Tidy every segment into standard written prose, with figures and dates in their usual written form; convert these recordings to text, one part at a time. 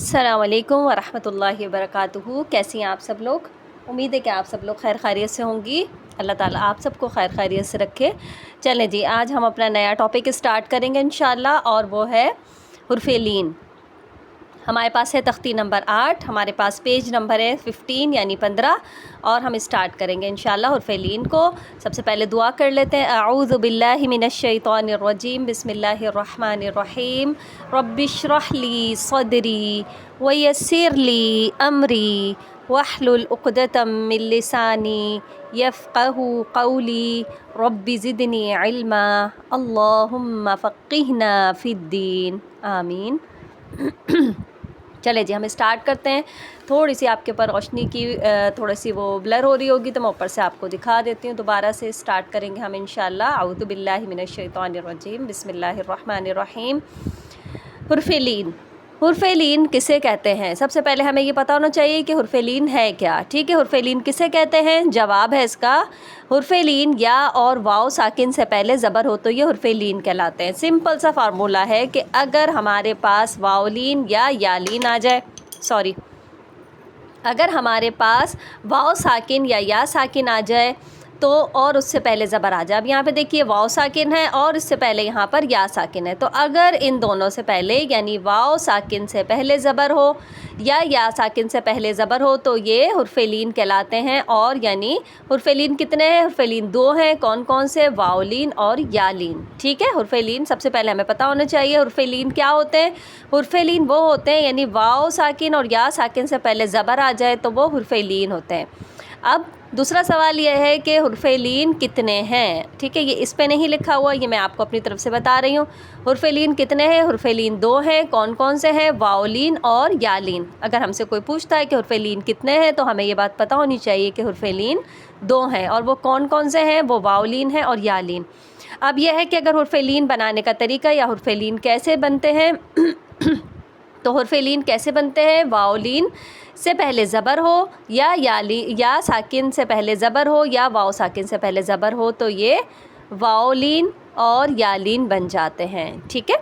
السلام علیکم ورحمۃ اللہ وبرکاتہ۔ کیسی ہیں آپ سب لوگ؟ امید ہے کہ آپ سب لوگ خیر خیریت سے ہوں گی۔ اللہ تعالیٰ آپ سب کو خیر خیریت سے رکھے۔ چلیں جی، آج ہم اپنا نیا ٹاپک اسٹارٹ کریں گے انشاءاللہ، اور وہ ہے حرف لین۔ ہمارے پاس ہے تختی نمبر 8، ہمارے پاس پیج نمبر ہے 15 یعنی 15، اور ہم اسٹارٹ کریں گے انشاءاللہ حرف لین کو۔ سب سے پہلے دعا کر لیتے ہیں۔ اعوذ باللہ من الشیطان الرجیم، بسم اللہ الرحمن الرحیم۔ رب اشرح لی صدری ویسر لی امری واحلل عقدۃ من لسانی یفقہوا قولی رب زدنی علما اللہم فقہنا فی الدین آمین۔ چلے جی، ہم اسٹارٹ کرتے ہیں۔ تھوڑی سی آپ کے اوپر روشنی کی تھوڑی سی وہ بلر ہو رہی ہوگی، تو میں اوپر سے آپ کو دکھا دیتی ہوں۔ دوبارہ سے اسٹارٹ کریں گے ہم انشاءاللہ۔ اعوذ باللہ من الشیطان الرجیم، بسم اللہ الرحمن الرحیم۔ حرف لین، حرف لین کسے کہتے ہیں؟ سب سے پہلے ہمیں یہ پتہ ہونا چاہیے کہ حرف لین ہے کیا، ٹھیک ہے؟ حرف لین کسے کہتے ہیں؟ جواب ہے اس کا، حرف لین یا اور واو ساکن سے پہلے زبر ہو تو یہ حرف لین کہلاتے ہیں۔ سمپل سا فارمولہ ہے کہ اگر ہمارے پاس واو لین یا لین آ جائے، اگر ہمارے پاس واو ساکن یا ساکن آ جائے تو اور اس سے پہلے زبر آ جائے۔ اب یہاں پہ دیکھیے واو ساکن ہے اور اس سے پہلے یہاں پر یا ساکن ہے، تو اگر ان دونوں سے پہلے یعنی واو ساکن سے پہلے زبر ہو یا ساکن سے پہلے زبر ہو تو یہ حرف لین کہلاتے ہیں۔ اور یعنی حرف لین کتنے ہیں؟ حرف لین 2 ہیں۔ کون کون سے؟ واو لین اور یا لین، ٹھیک ہے؟ حرف لین سب سے پہلے ہمیں پتہ ہونا چاہیے حرف لین کیا ہوتے ہیں۔ حرف لین وہ ہوتے ہیں یعنی واو ساکن اور یا ساکن سے پہلے زبر آ جائے تو وہ حرف لین ہوتے ہیں۔ اب دوسرا سوال یہ ہے کہ حرف لین کتنے ہیں، ٹھیک ہے؟ یہ اس پہ نہیں لکھا ہوا، یہ میں آپ کو اپنی طرف سے بتا رہی ہوں۔ حرف لین کتنے ہیں؟ حرف لین 2 ہیں۔ کون کون سے ہیں؟ واو لین اور یا لین۔ اگر ہم سے کوئی پوچھتا ہے کہ حرف لین کتنے ہیں تو ہمیں یہ بات پتہ ہونی چاہیے کہ حرف لین 2 ہیں، اور وہ کون کون سے ہیں؟ وہ واو لین ہیں اور یا لین۔ اب یہ ہے کہ اگر حرف لین بنانے کا طریقہ یا حرف لین کیسے بنتے ہیں تو حرف لین کیسے بنتے ہیں؟ واو لین سے پہلے زبر ہو یا ساکن سے پہلے زبر ہو یا واو ساکن سے پہلے زبر ہو تو یہ واو لین اور یا لین بن جاتے ہیں، ٹھیک ہے؟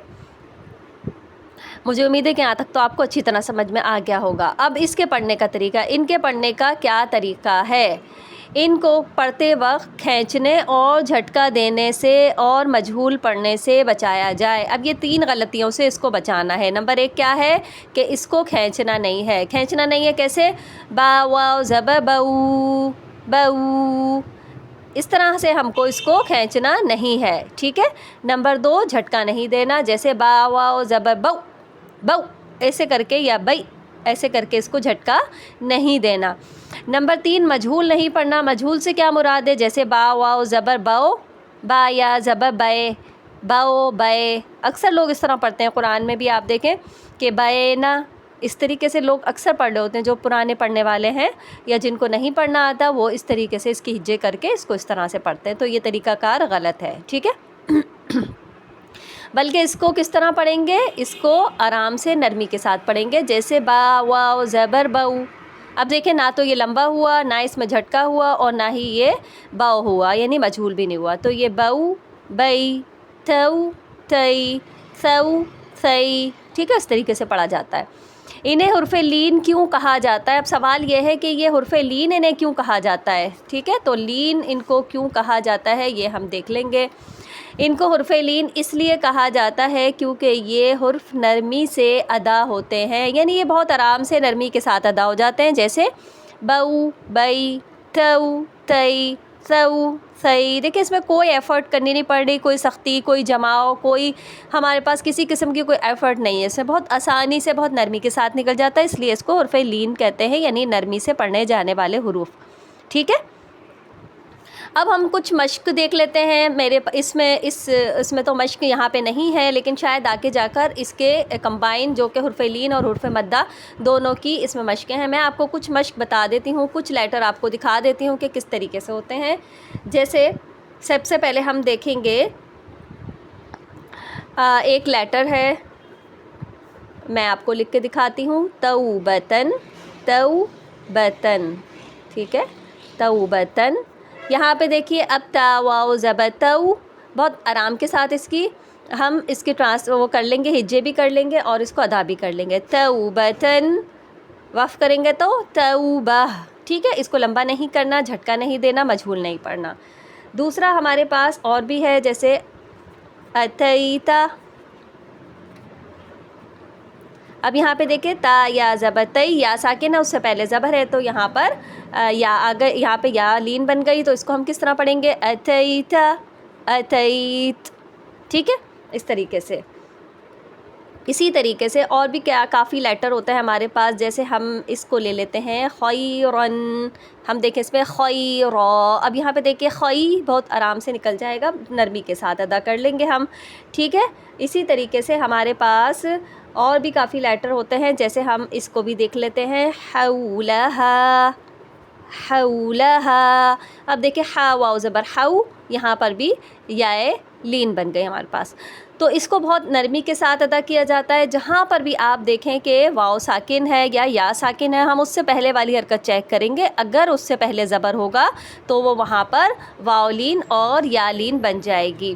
مجھے امید ہے کہ یہاں تک تو آپ کو اچھی طرح سمجھ میں آ گیا ہوگا۔ اب اس کے پڑھنے کا طریقہ، ان کے پڑھنے کا کیا طریقہ ہے؟ ان کو پڑھتے وقت کھینچنے اور جھٹکا دینے سے اور مجہول پڑھنے سے بچایا جائے۔ اب یہ 3 غلطیوں سے اس کو بچانا ہے۔ نمبر 1 کیا ہے کہ اس کو کھینچنا نہیں ہے۔ کھینچنا نہیں ہے کیسے؟ با واو زبر بو بو، اس طرح سے ہم کو اس کو کھینچنا نہیں ہے، ٹھیک ہے؟ نمبر 2 جھٹکا نہیں دینا، جیسے با واو زبر بو بو ایسے کر کے یا بئی ایسے کر کے اس کو جھٹکا نہیں دینا۔ نمبر 3 مجہول نہیں پڑھنا۔ مجہول سے کیا مراد ہے؟ جیسے با واو زبر باؤ، با یا زبر بے باؤ بے، اکثر لوگ اس طرح پڑھتے ہیں۔ قرآن میں بھی آپ دیکھیں کہ بے نا، اس طریقے سے لوگ اکثر پڑھ رہے ہوتے ہیں۔ جو پرانے پڑھنے والے ہیں یا جن کو نہیں پڑھنا آتا وہ اس طریقے سے اس کی ہجے کر کے اس کو اس طرح سے پڑھتے ہیں، تو یہ طریقہ کار غلط ہے، ٹھیک ہے؟ بلکہ اس کو کس طرح پڑھیں گے؟ اس کو آرام سے نرمی کے ساتھ پڑھیں گے، جیسے با واو زبر بو۔ اب دیکھیں نہ تو یہ لمبا ہوا، نہ اس میں جھٹکا ہوا، اور نہ ہی یہ باؤ ہوا، یعنی مجہول بھی نہیں ہوا، تو یہ بو بئی تھو تھئی ثو ثئی، ٹھیک ہے؟ اس طریقے سے پڑھا جاتا ہے۔ انہیں حرف لین کیوں کہا جاتا ہے؟ اب سوال یہ ہے کہ یہ حرف لین انہیں کیوں کہا جاتا ہے، ٹھیک ہے؟ تو لین ان کو کیوں کہا جاتا ہے یہ ہم دیکھ لیں گے۔ ان کو حرف لین اس لیے کہا جاتا ہے کیونکہ یہ حرف نرمی سے ادا ہوتے ہیں، یعنی یہ بہت آرام سے نرمی کے ساتھ ادا ہو جاتے ہیں، جیسے بو بئی تھو تھئی ثو ثئی۔ دیکھیں اس میں کوئی ایفرٹ کرنی نہیں پڑ رہی، کوئی سختی، کوئی جماؤ، کوئی ہمارے پاس کسی قسم کی کوئی ایفرٹ نہیں ہے، اس میں بہت آسانی سے بہت نرمی کے ساتھ نکل جاتا ہے، اس لیے اس کو حرف لین کہتے ہیں، یعنی نرمی سے پڑھنے جانے والے حروف، ٹھیک ہے؟ اب ہم کچھ مشق دیکھ لیتے ہیں۔ اس میں تو مشق یہاں پہ نہیں ہے، لیکن شاید آگے جا کر اس کے کمبائن جو کہ حرف لین اور حرف مدہ دونوں کی اس میں مشقیں ہیں۔ میں آپ کو کچھ مشق بتا دیتی ہوں، کچھ لیٹر آپ کو دکھا دیتی ہوں کہ کس طریقے سے ہوتے ہیں۔ جیسے سب سے پہلے ہم دیکھیں گے ایک لیٹر ہے، میں آپ کو لکھ کے دکھاتی ہوں، توبتن توبتن، ٹھیک ہے؟ توبتن۔ یہاں پہ دیکھیے اب تا واو زبر تو، بہت آرام کے ساتھ اس کی ہم اس کی وہ کر لیں گے، ہجے بھی کر لیں گے اور اس کو ادا بھی کر لیں گے. توبتن وقف کریں گے تو توبہ. ٹھیک ہے، اس کو لمبا نہیں کرنا، جھٹکا نہیں دینا، مجہول نہیں پڑھنا. دوسرا ہمارے پاس اور بھی ہے، جیسے اتیتا. اب یہاں پہ دیکھیں تا یا زبر، تئی یا ساکن ہے، اس سے پہلے زبر ہے، تو یہاں پر یا اگر یہاں پہ یا لین بن گئی تو اس کو ہم کس طرح پڑھیں گے؟ اتیتا اتیت. ٹھیک ہے، اس طریقے سے. اسی طریقے سے اور بھی کیا کافی لیٹر ہوتا ہے ہمارے پاس، جیسے ہم اس کو لے لیتے ہیں خیرن. ہم دیکھیں اس میں خیرا. اب یہاں پہ دیکھیں خی بہت آرام سے نکل جائے گا، نرمی کے ساتھ ادا کر لیں گے ہم. ٹھیک ہے، اسی طریقے سے ہمارے پاس اور بھی کافی لیٹر ہوتے ہیں، جیسے ہم اس کو بھی دیکھ لیتے ہیں حولہا حولہا. اب دیکھیں ہا واو زبر ہو، یہاں پر بھی یائے لین بن گئی ہمارے پاس. تو اس کو بہت نرمی کے ساتھ ادا کیا جاتا ہے. جہاں پر بھی آپ دیکھیں کہ واو ساکن ہے یا ساکن ہے، ہم اس سے پہلے والی حرکت چیک کریں گے. اگر اس سے پہلے زبر ہوگا تو وہ وہاں پر واو لین اور یا لین بن جائے گی.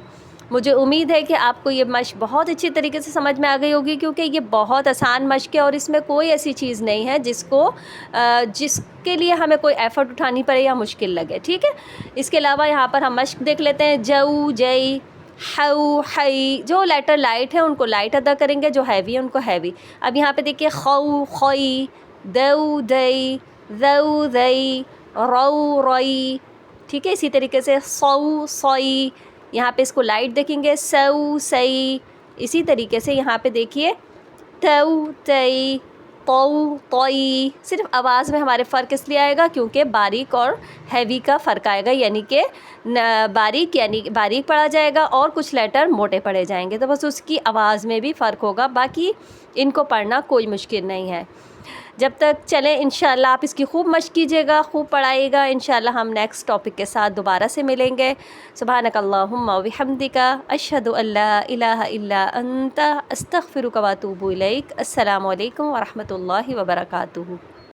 مجھے امید ہے کہ آپ کو یہ مشق بہت اچھی طریقے سے سمجھ میں آ گئی ہوگی، کیونکہ یہ بہت آسان مشق ہے اور اس میں کوئی ایسی چیز نہیں ہے جس کے لیے ہمیں کوئی ایفرٹ اٹھانی پڑے یا مشکل لگے. ٹھیک ہے، اس کے علاوہ یہاں پر ہم مشق دیکھ لیتے ہیں. جو جئی ہو ہئی. جو لیٹر لائٹ ہے ان کو لائٹ ادا کریں گے، جو ہیوی ہے ان کو ہیوی. اب یہاں پہ دیکھیے خو خوئی، دو دئی، ذو ذئی، رو روئی. ٹھیک ہے، اسی طریقے سے صو صوئی. یہاں پہ اس کو لائٹ دیکھیں گے، سو سئی. اسی طریقے سے یہاں پہ دیکھیے تو تئی، تو توئی. صرف آواز میں ہمارے فرق اس لیے آئے گا کیونکہ باریک اور ہیوی کا فرق آئے گا، یعنی کہ باریک پڑھا جائے گا اور کچھ لیٹر موٹے پڑھے جائیں گے، تو بس اس کی آواز میں بھی فرق ہوگا. باقی ان کو پڑھنا کوئی مشکل نہیں ہے. جب تک چلیں انشاءاللہ آپ اس کی خوب مشق کیجیے گا، خوب پڑھائیے گا. انشاءاللہ ہم نیکسٹ ٹاپک کے ساتھ دوبارہ سے ملیں گے. سبحانک اللہم و بحمدک، اشہد ان لا الہ الا انت، استغفرک و اتوب الیک. السلام علیکم ورحمۃ اللہ وبرکاتہ.